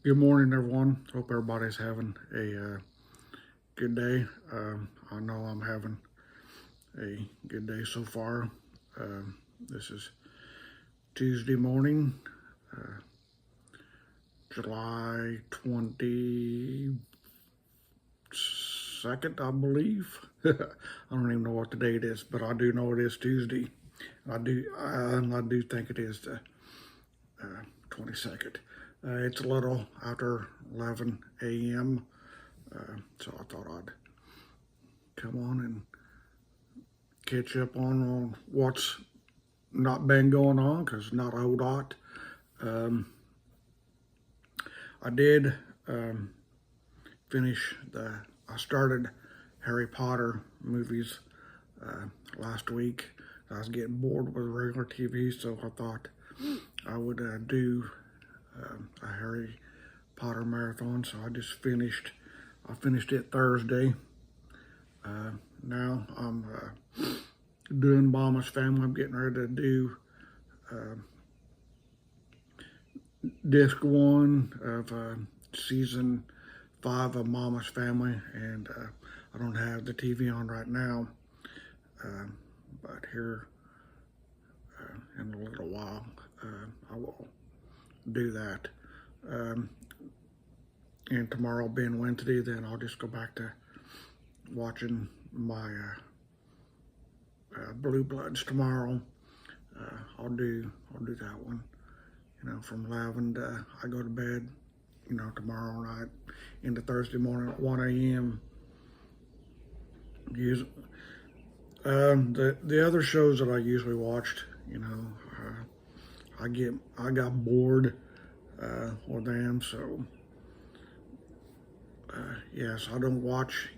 Good morning, everyone. Hope everybody's having a good day. I know I'm having a good day so far. This is Tuesday morning, July 22nd, I believe. I don't even know what the date is, but I do know it is Tuesday. I do think it is the 22nd. It's a little after 11 a.m., so I thought I'd come on and catch up on what's not been going on, because not a whole lot. Um, I did finish I started Harry Potter movies last week. I was getting bored with regular TV, so I thought I would do a Harry Potter marathon. So I finished it Thursday. Now I'm doing Mama's Family. I'm getting ready to do disc one of season 5 of Mama's Family, and I don't have the TV on right now, but here in a little while I will do that. Um, and tomorrow being Wednesday, then I'll just go back to watching my Blue Bloods tomorrow. I'll do that one. From 11 to I go to bed. Tomorrow night into Thursday morning at 1 a.m. The other shows that I usually watched, I got bored with them, so yes, I don't watch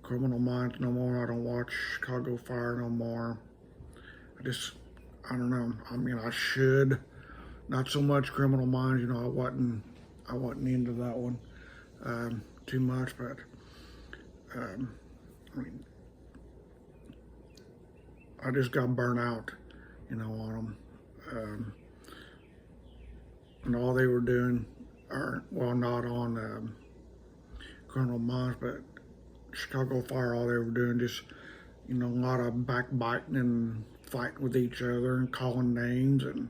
Criminal Minds no more. I don't watch Chicago Fire no more. I don't know. I mean, I should. Not so much Criminal Minds. I wasn't into that one too much, but I mean, I just got burnt out, on them. And all they were doing, not on Criminal Minds, but Chicago Fire, all they were doing just, a lot of backbiting and fighting with each other and calling names and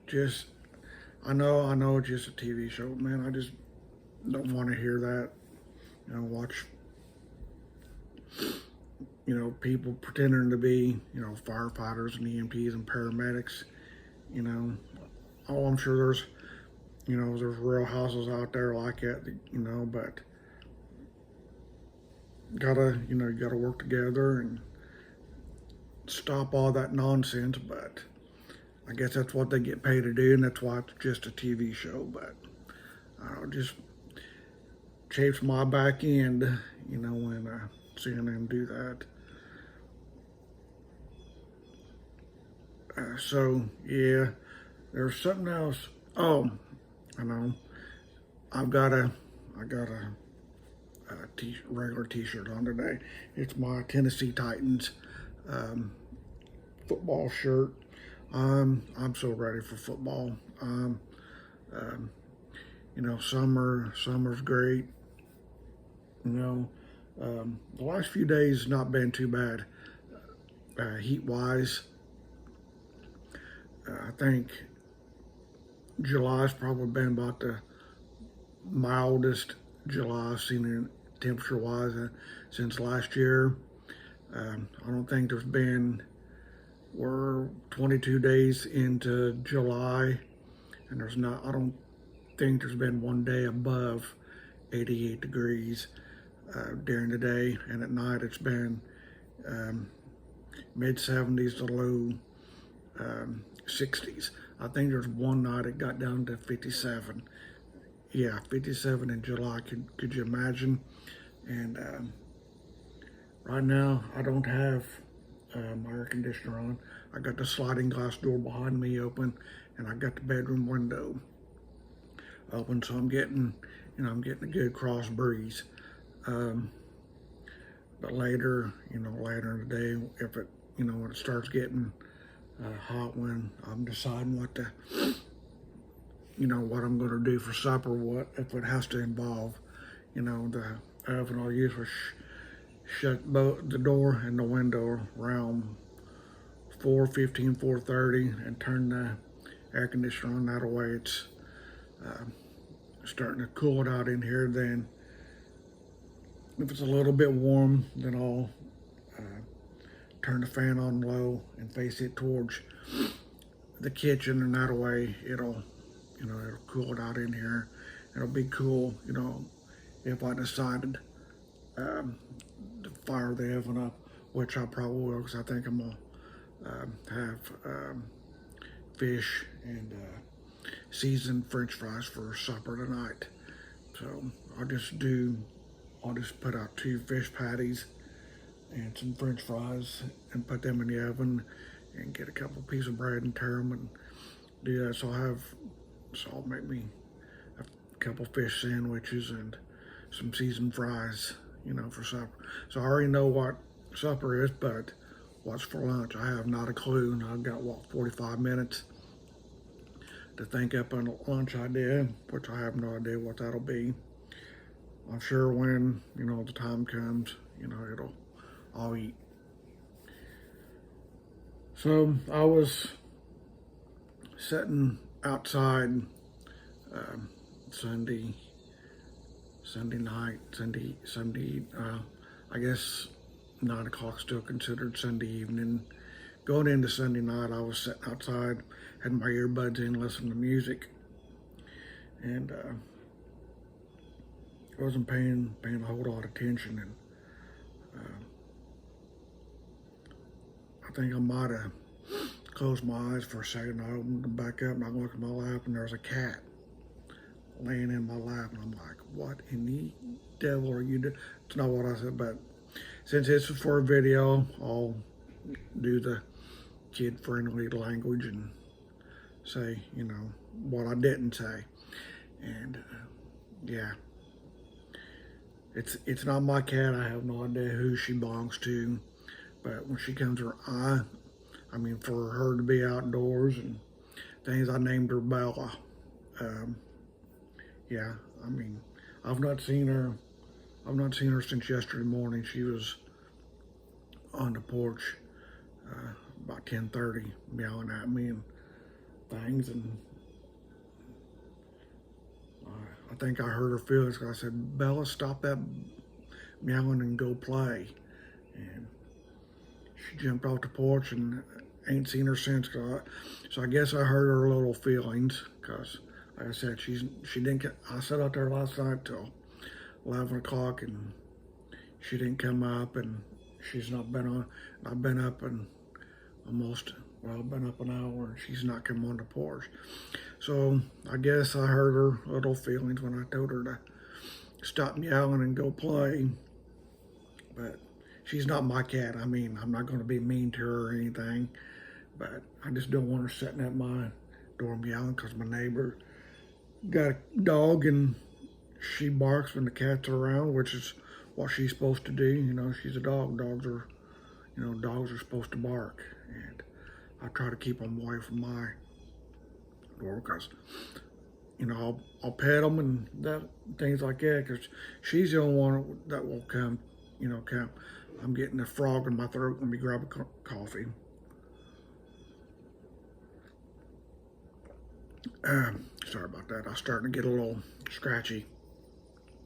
just, I know it's just a TV show, man. I just don't want to hear that. Watch, people pretending to be, firefighters and EMTs and paramedics. You know, oh, I'm sure there's real houses out there like that, but you gotta work together and stop all that nonsense. But I guess that's what they get paid to do, and that's why it's just a TV show. But just chafes my back end, when seeing them do that. So yeah, there's something else. Oh, I know. I got a regular T-shirt on today. It's my Tennessee Titans um, football shirt. I'm so ready for football. Um, summer's great. The last few days not been too bad heat wise. I think July's probably been about the mildest July I've seen in temperature wise since last year. I don't think we're 22 days into July, and I don't think there's been one day above 88 degrees during the day, and at night it's been mid 70s to low 60s. I think there's one night it got down to 57. Yeah, 57 in July. Could you imagine? And right now I don't have my air conditioner on. I got the sliding glass door behind me open, and I got the bedroom window open, so I'm getting a good cross breeze. But later in the day, if it, when it starts getting hot, when I'm deciding what to what I'm going to do for supper, what if it has to involve, the oven. I'll usually shut both the door and the window around 4:15, 4:30, and turn the air conditioner on. That way it's uh, starting to cool it out in here. Then if it's a little bit warm, then I'll turn the fan on low and face it towards the kitchen, and that way it'll cool it out in here. It'll be cool, if I decided to fire the oven up, which I probably will, because I think I'm gonna have fish and seasoned French fries for supper tonight. So I'll just put out 2 fish patties and some French fries and put them in the oven and get a couple pieces of bread and tear them and do that. So I'll make me a couple fish sandwiches and some seasoned fries, for supper. So I already know what supper is, but what's for lunch, I have not a clue. And I've got, 45 minutes to think up on a lunch idea, which I have no idea what that'll be. I'm sure when, the time comes, I'll eat. So I was sitting outside Sunday night, I guess 9 o'clock still considered Sunday evening. Going into Sunday night, I was sitting outside, had my earbuds in, listening to music, and I wasn't paying a whole lot of attention, and I think I might have closed my eyes for a second. I opened them back up and I looked at my lap, and there's a cat laying in my lap, and I'm like, what in the devil are you doing? It's not what I said, but since it's for a video, I'll do the kid-friendly language and say, what I didn't say. And yeah, it's not my cat. I have no idea who she belongs to, but when she comes her for her to be outdoors and things, I named her Bella. Yeah, I've not seen her since yesterday morning. She was on the porch about 10:30, meowing at me and things, and I think I hurt her feelings. I said, Bella, stop that meowing and go play. And she jumped off the porch, and ain't seen her since. So I guess I hurt her little feelings, because like I said, she didn't get. I sat out there last night till 11 o'clock, and she didn't come up, and she's not been on. I've been up and been up an hour, and she's not come on the porch. So I guess I hurt her little feelings when I told her to stop meowing and go play. But she's not my cat. I'm not going to be mean to her or anything, but I just don't want her sitting at my door meowing, because my neighbor got a dog and she barks when the cats are around, which is what she's supposed to do. She's a dog. Dogs are supposed to bark, and I try to keep them away from my door, because I'll pet them and things like that, because she's the only one that will come. I'm getting a frog in my throat. Let me grab a coffee. Sorry about that. I'm starting to get a little scratchy.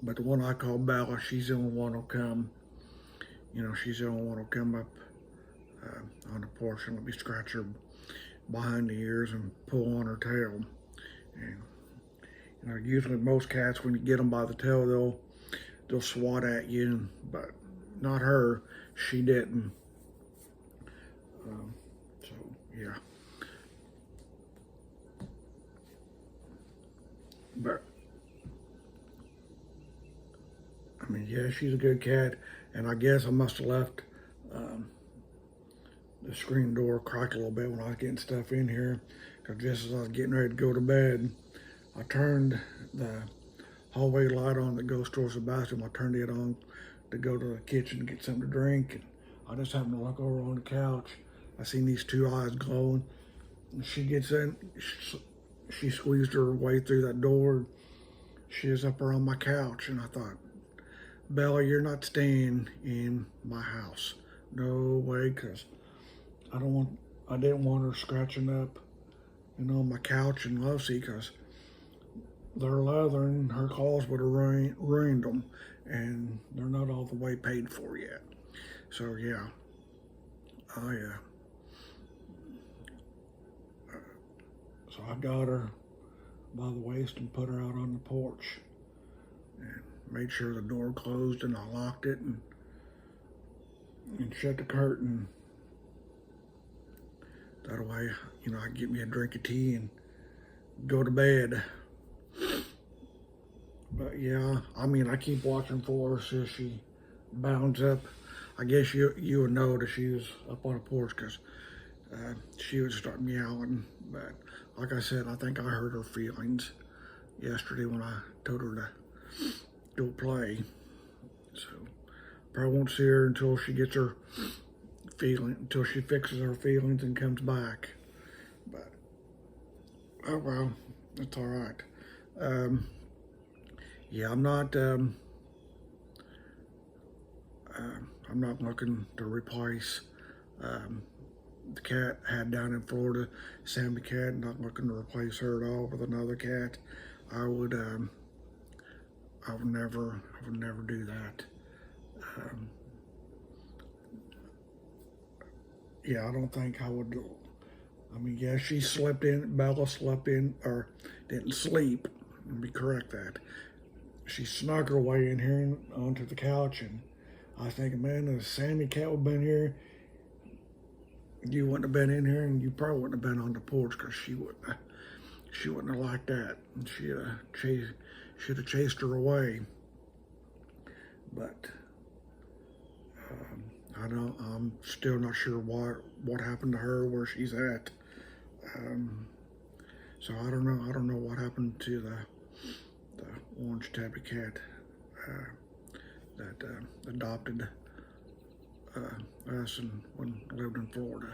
But the one I call Bella, she's the only one who'll come. She's the only one who'll come up on the porch and let me scratch her behind the ears and pull on her tail. And usually most cats, when you get them by the tail, they'll swat at you, but not her. She didn't. So yeah. But yeah, she's a good cat, and I guess I must have left the screen door crack a little bit when I was getting stuff in here, because just as I was getting ready to go to bed, I turned the hallway light on that goes towards the bathroom. I turned it on to go to the kitchen to get something to drink, and I just happened to look over on the couch. I seen these 2 eyes glowing, and she gets in. she squeezed her way through that door. She was up there on my couch, and I thought, Bella, you're not staying in my house. No way, because I didn't want her scratching up, my couch and love seat, because they're leather and her claws would have ruined them, and they're not all the way paid for yet. So yeah, I so I got her by the waist and put her out on the porch and made sure the door closed, and I locked it and shut the curtain. That way, I could get me a drink of tea and go to bed. But yeah, I keep watching for her since she bounds up. I guess you would know that she was up on the porch, because she would start meowing. But like I said, I think I hurt her feelings yesterday when I told her to go play. So probably won't see her until she gets her until she fixes her feelings and comes back. But oh well, that's all right. Yeah, I'm not looking to replace the cat I had down in Florida, Sammy cat. Not looking to replace her at all with another cat. I would never do that. Yeah, I don't think I would. Yeah, Bella slept in, or didn't sleep. Let me correct that. She snuck her way in here onto the couch, and I was thinking, man, if Sammy cat would have been here, you wouldn't have been in here, and you probably wouldn't have been on the porch, because she wouldn't have liked that. And should have chased her away. But I'm still not sure what happened to her, where she's at. So I don't know what happened to the orange tabby cat that adopted us and when lived in Florida.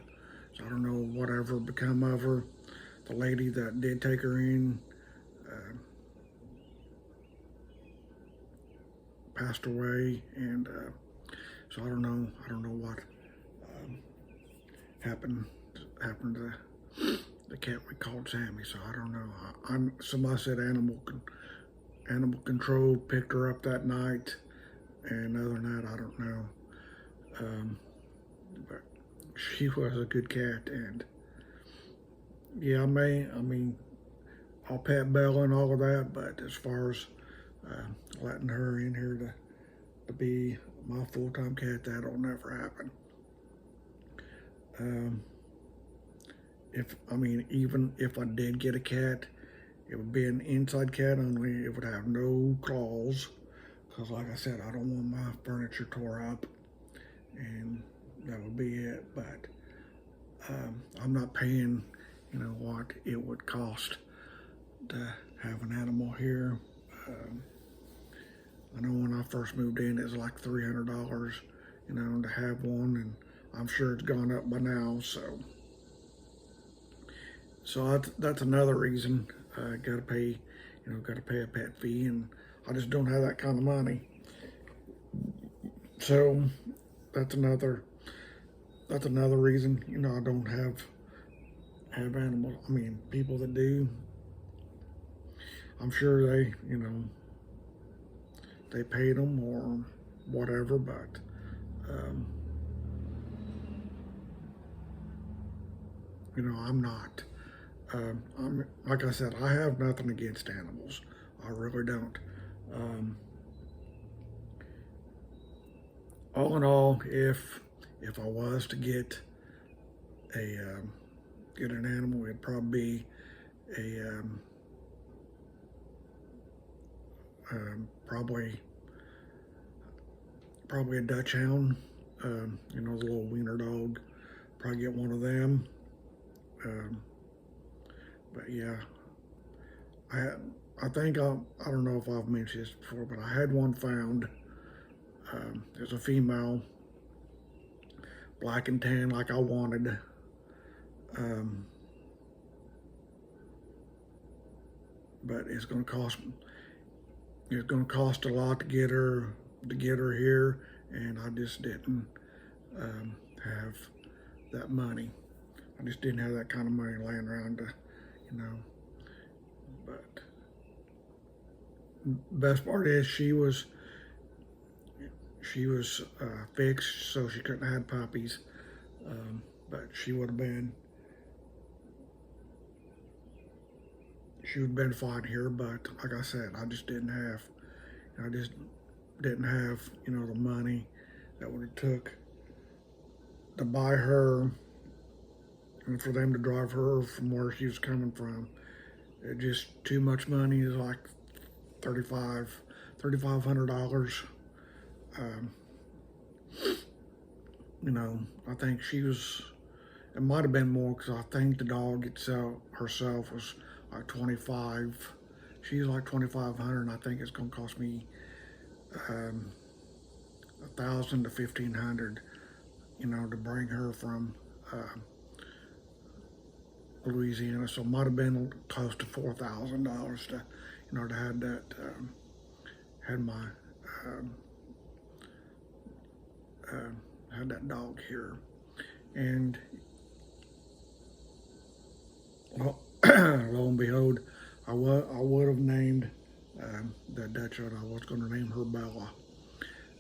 So I don't know whatever become of her. The lady that did take her in passed away, and so I don't know what happened to the cat we called Sammy. So I don't know. Somebody said animal control picked her up that night, and other than that, I don't know. But she was a good cat, and yeah, I'll pet Bella and all of that, but as far as letting her in here to be my full-time cat, that'll never happen. Even if I did get a cat, it would be an inside cat only. It would have no claws, because like I said, I don't want my furniture tore up, and that would be it. But I'm not paying, what it would cost to have an animal here. I know when I first moved in, it was like $300, to have one, and I'm sure it's gone up by now. So that's another reason I got to pay a pet fee, and I just don't have that kind of money. So that's another reason, I don't have animals. People that do, I'm sure they paid them or whatever, but I'm not. Like I said, I have nothing against animals. I really don't. All in all, if I was to get an animal, it'd probably be probably a Dutch Hound. The little wiener dog. Probably get one of them. But yeah, I think I don't know if I've mentioned this before, but I had one found. There's a female, black and tan like I wanted. but it's going to cost. It's going to cost a lot to get her here, and I just didn't have that money. I just didn't have that kind of money laying around to, you know. But best part is she was fixed, so she couldn't have had puppies. But she would have been fine here. But like I said, I just didn't have the money that would have took to buy her and for them to drive her from where she was coming from. It just too much money. Is like $3,500. I think she was. It might have been more because I think the dog itself herself was like 25. She's like 2,500, and I think it's gonna cost me $1,000 to $1,500, to bring her from Louisiana. So it might have been close to $4,000 to, to have that had that dog here, and well, lo and behold, I would have named that Dutchette. I was going to name her Bella,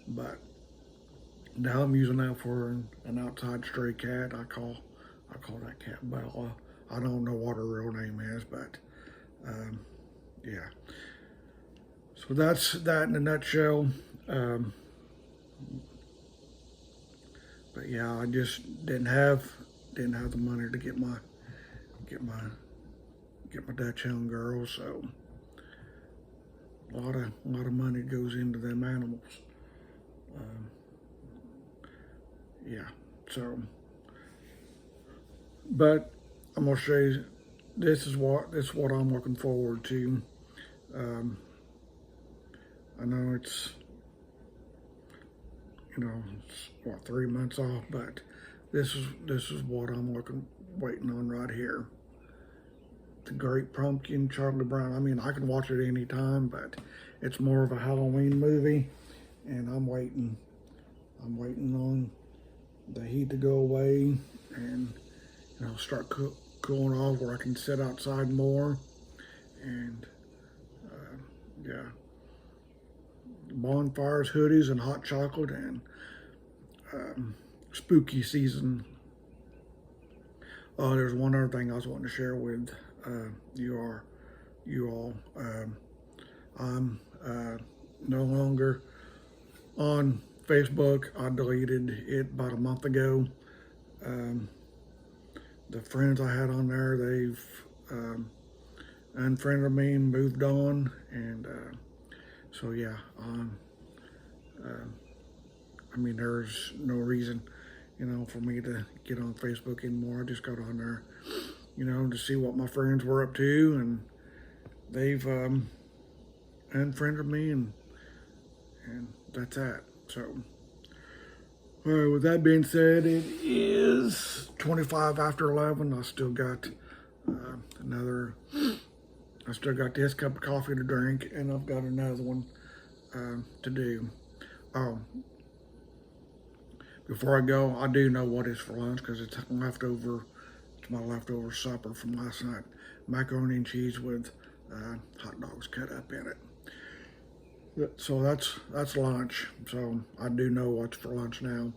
but now I'm using that for an outside stray cat. I call that cat Bella. I don't know what her real name is, but yeah. So that's that in a nutshell. But yeah, I just didn't have the money to get my Dutch Hound girl. So a lot of money goes into them animals. Yeah. So, but I'm gonna show you. This is what I'm looking forward to. I know it's 3 months off, but this is what I'm waiting on right here. The Great Pumpkin, Charlie Brown. I mean, I can watch it anytime, but it's more of a Halloween movie, and I'm waiting on the heat to go away and start cooling off where I can sit outside more, and yeah, bonfires, hoodies, and hot chocolate, and spooky season. Oh, there's one other thing I was wanting to share with you all. I'm no longer on Facebook. I deleted it about a month ago. The friends I had on there, they've unfriended me and moved on, and so yeah. I mean, there's no reason, for me to get on Facebook anymore. I just got on there, to see what my friends were up to, and they've unfriended me, and that's that. So, with that being said, it is 25 after 11. I still got I still got this cup of coffee to drink, and I've got another one to do. Oh, before I go, I do know what is for lunch because it's leftover. It's my leftover supper from last night: macaroni and cheese with hot dogs cut up in it. So that's lunch. So I do know what's for lunch now.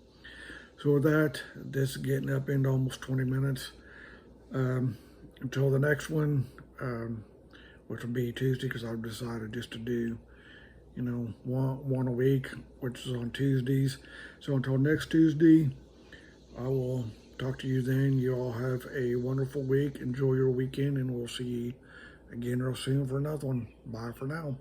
So with that, this is getting up into almost 20 minutes. Until the next one, which will be Tuesday, because I've decided just to do, one a week, which is on Tuesdays. So until next Tuesday, I will talk to you then. You all have a wonderful week. Enjoy your weekend, and we'll see you again real soon for another one. Bye for now.